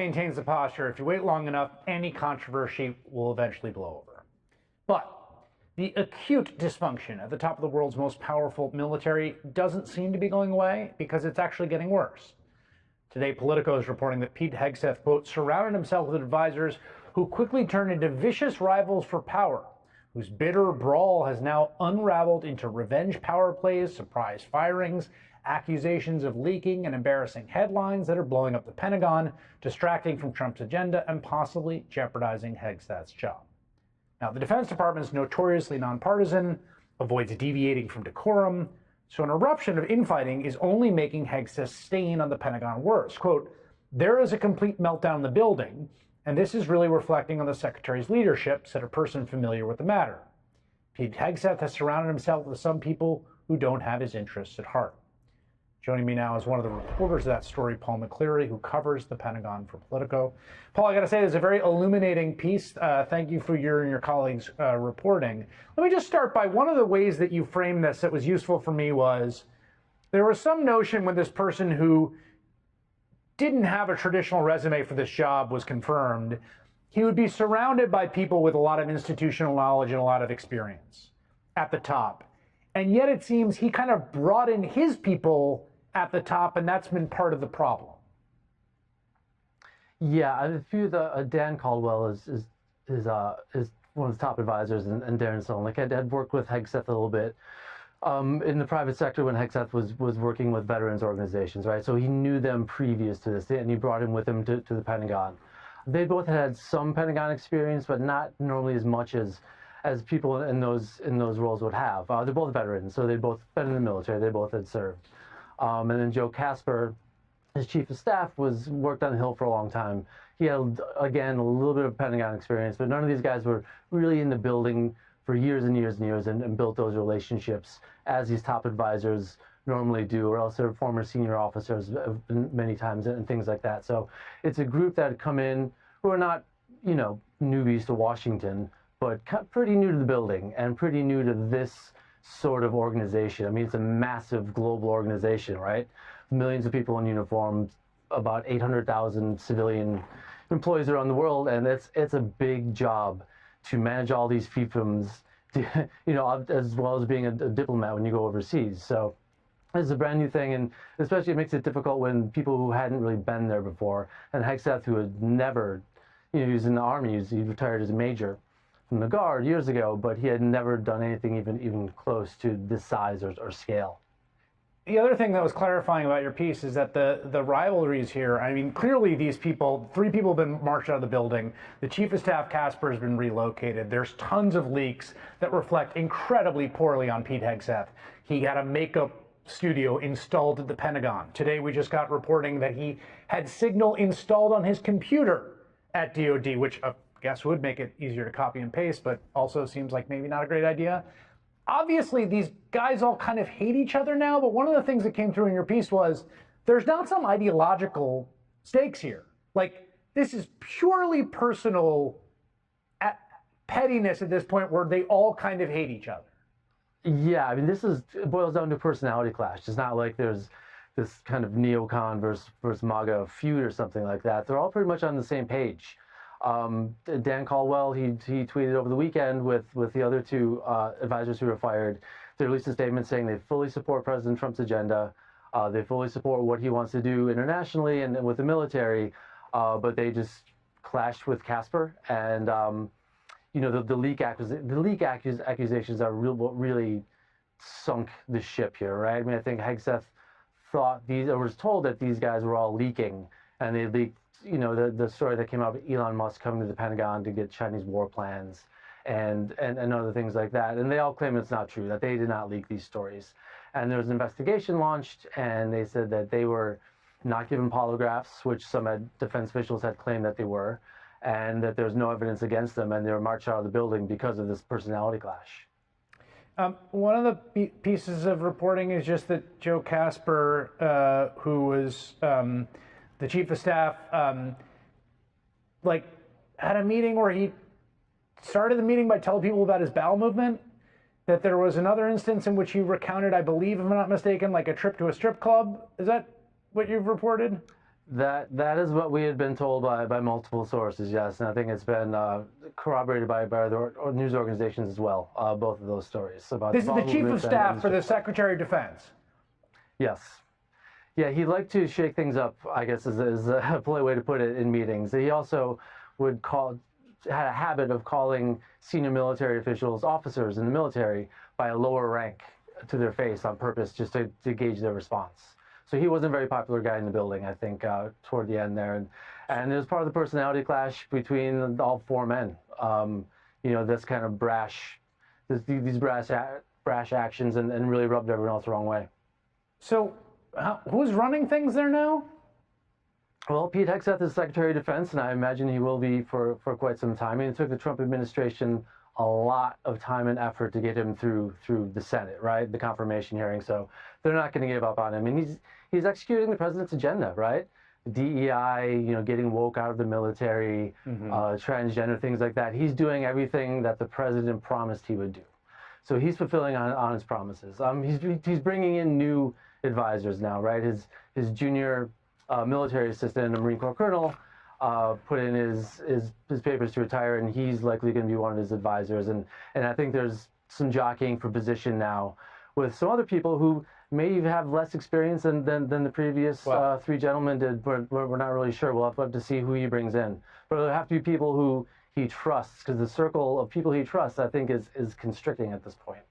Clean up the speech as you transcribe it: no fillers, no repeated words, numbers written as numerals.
Maintains the posture, if you wait long enough, any controversy will eventually blow over. But the acute dysfunction at the top of the world's most powerful military doesn't seem to be going away because it's actually getting worse. Today, Politico is reporting that Pete Hegseth, quote, surrounded himself with advisors who quickly turned into vicious rivals for power, whose bitter brawl has now unraveled into revenge power plays, surprise firings, accusations of leaking, and embarrassing headlines that are blowing up the Pentagon, distracting from Trump's agenda, and possibly jeopardizing Hegseth's job. Now, the Defense Department is notoriously nonpartisan, avoids deviating from decorum, so an eruption of infighting is only making Hegseth's stain on the Pentagon worse. Quote, there is a complete meltdown in the building, and this is really reflecting on the Secretary's leadership, said a person familiar with the matter. Pete Hegseth has surrounded himself with some people who don't have his interests at heart. Joining me now is one of the reporters of that story, Paul McLeary, who covers the Pentagon for Politico. Paul, I got to say, this is a very illuminating piece. Thank you for your and your colleagues' reporting. Let me just start by one of the ways that you framed this that was useful for me was there was some notion when this person who didn't have a traditional resume for this job was confirmed, he would be surrounded by people with a lot of institutional knowledge and a lot of experience at the top. And yet it seems he kind of brought in his people at the top, and that's been part of the problem. Yeah, a few of the Dan Caldwell is one of the top advisors, and Darren Solnick had worked with Hegseth a little bit in the private sector when Hegseth was working with veterans organizations, right? So he knew them previous to this, and he brought him with him to the Pentagon. They both had some Pentagon experience, but not normally as much as people in those roles would have. They're both veterans, so they'd both been in the military. They both had served. And then Joe Casper, his chief of staff, worked on the Hill for a long time. He had, again, a little bit of Pentagon experience, but none of these guys were really in the building for years and years and years and built those relationships as these top advisors normally do, or else they're former senior officers many times and things like that. So it's a group that had come in who are not, newbies to Washington, but pretty new to the building and pretty new to this sort of organization. I mean, it's a massive global organization, right? Millions of people in uniform, about 800,000 civilian employees around the world, and it's a big job to manage all these fiefdoms, as well as being a diplomat when you go overseas. So it's a brand new thing, and especially it makes it difficult when people who hadn't really been there before, and Hegseth, who had never, he was in the Army, he retired as a major from the Guard years ago, but he had never done anything even close to this size or scale. The other thing that was clarifying about your piece is that the rivalries here, I mean, clearly these people, 3 people have been marched out of the building. The chief of staff, Casper, has been relocated. There's tons of leaks that reflect incredibly poorly on Pete Hegseth. He had a makeup studio installed at the Pentagon. Today we just got reporting that he had Signal installed on his computer at DOD, which I guess would make it easier to copy and paste, but also seems like maybe not a great idea. Obviously, these guys all kind of hate each other now, but one of the things that came through in your piece was there's not some ideological stakes here. Like, this is purely personal pettiness at this point where they all kind of hate each other. Yeah, I mean, it boils down to a personality clash. It's not like there's this kind of neocon versus MAGA feud or something like that. They're all pretty much on the same page. Dan Caldwell, he tweeted over the weekend with the other 2 advisors who were fired. They released a statement saying they fully support President Trump's agenda. They fully support what he wants to do internationally and with the military, but they just clashed with Casper. And the leak accusations are what really sunk the ship here, right? I mean, I think Hegseth was told that these guys were all leaking, and they leaked. The story that came out of Elon Musk coming to the Pentagon to get Chinese war plans and other things like that. And they all claim it's not true, that they did not leak these stories. And there was an investigation launched, and they said that they were not given polygraphs, which some defense officials had claimed that they were, and that there's no evidence against them, and they were marched out of the building because of this personality clash. One of the pieces of reporting is just that Joe Casper, who was the chief of staff, had a meeting where he started the meeting by telling people about his bowel movement, that there was another instance in which he recounted, I believe, if I'm not mistaken, like a trip to a strip club. Is that what you've reported? That is what we had been told by multiple sources, yes, and I think it's been corroborated by other news organizations as well. Both of those stories about this is the chief of staff for the Secretary of Defense. Yes, yeah, he'd like to shake things up, I guess, is a polite way to put it, in meetings. He also had a habit of calling senior military officials officers in the military by a lower rank to their face on purpose, just to gauge their response. So he wasn't a very popular guy in the building, I think, toward the end there. And it was part of the personality clash between all four men. This kind of these brash actions and really rubbed everyone else the wrong way. So who's running things there now? Well, Pete Hegseth is Secretary of Defense, and I imagine he will be for quite some time. I mean, it took the Trump administration a lot of time and effort to get him through the Senate, right? The confirmation hearing. So they're not going to give up on him. And he's executing the president's agenda, right? DEI, getting woke out of the military, transgender, things like that. He's doing everything that the president promised he would do. So he's fulfilling on his promises. He's bringing in new advisors now, right? His junior military assistant, a Marine Corps colonel, put in his papers to retire, and he's likely going to be one of his advisors. And I think there's some jockeying for position now with some other people who may have less experience than the previous three gentlemen did. We're not really sure. We'll have to see who he brings in. But it'll have to be people who he trusts, because the circle of people he trusts, I think, is constricting at this point.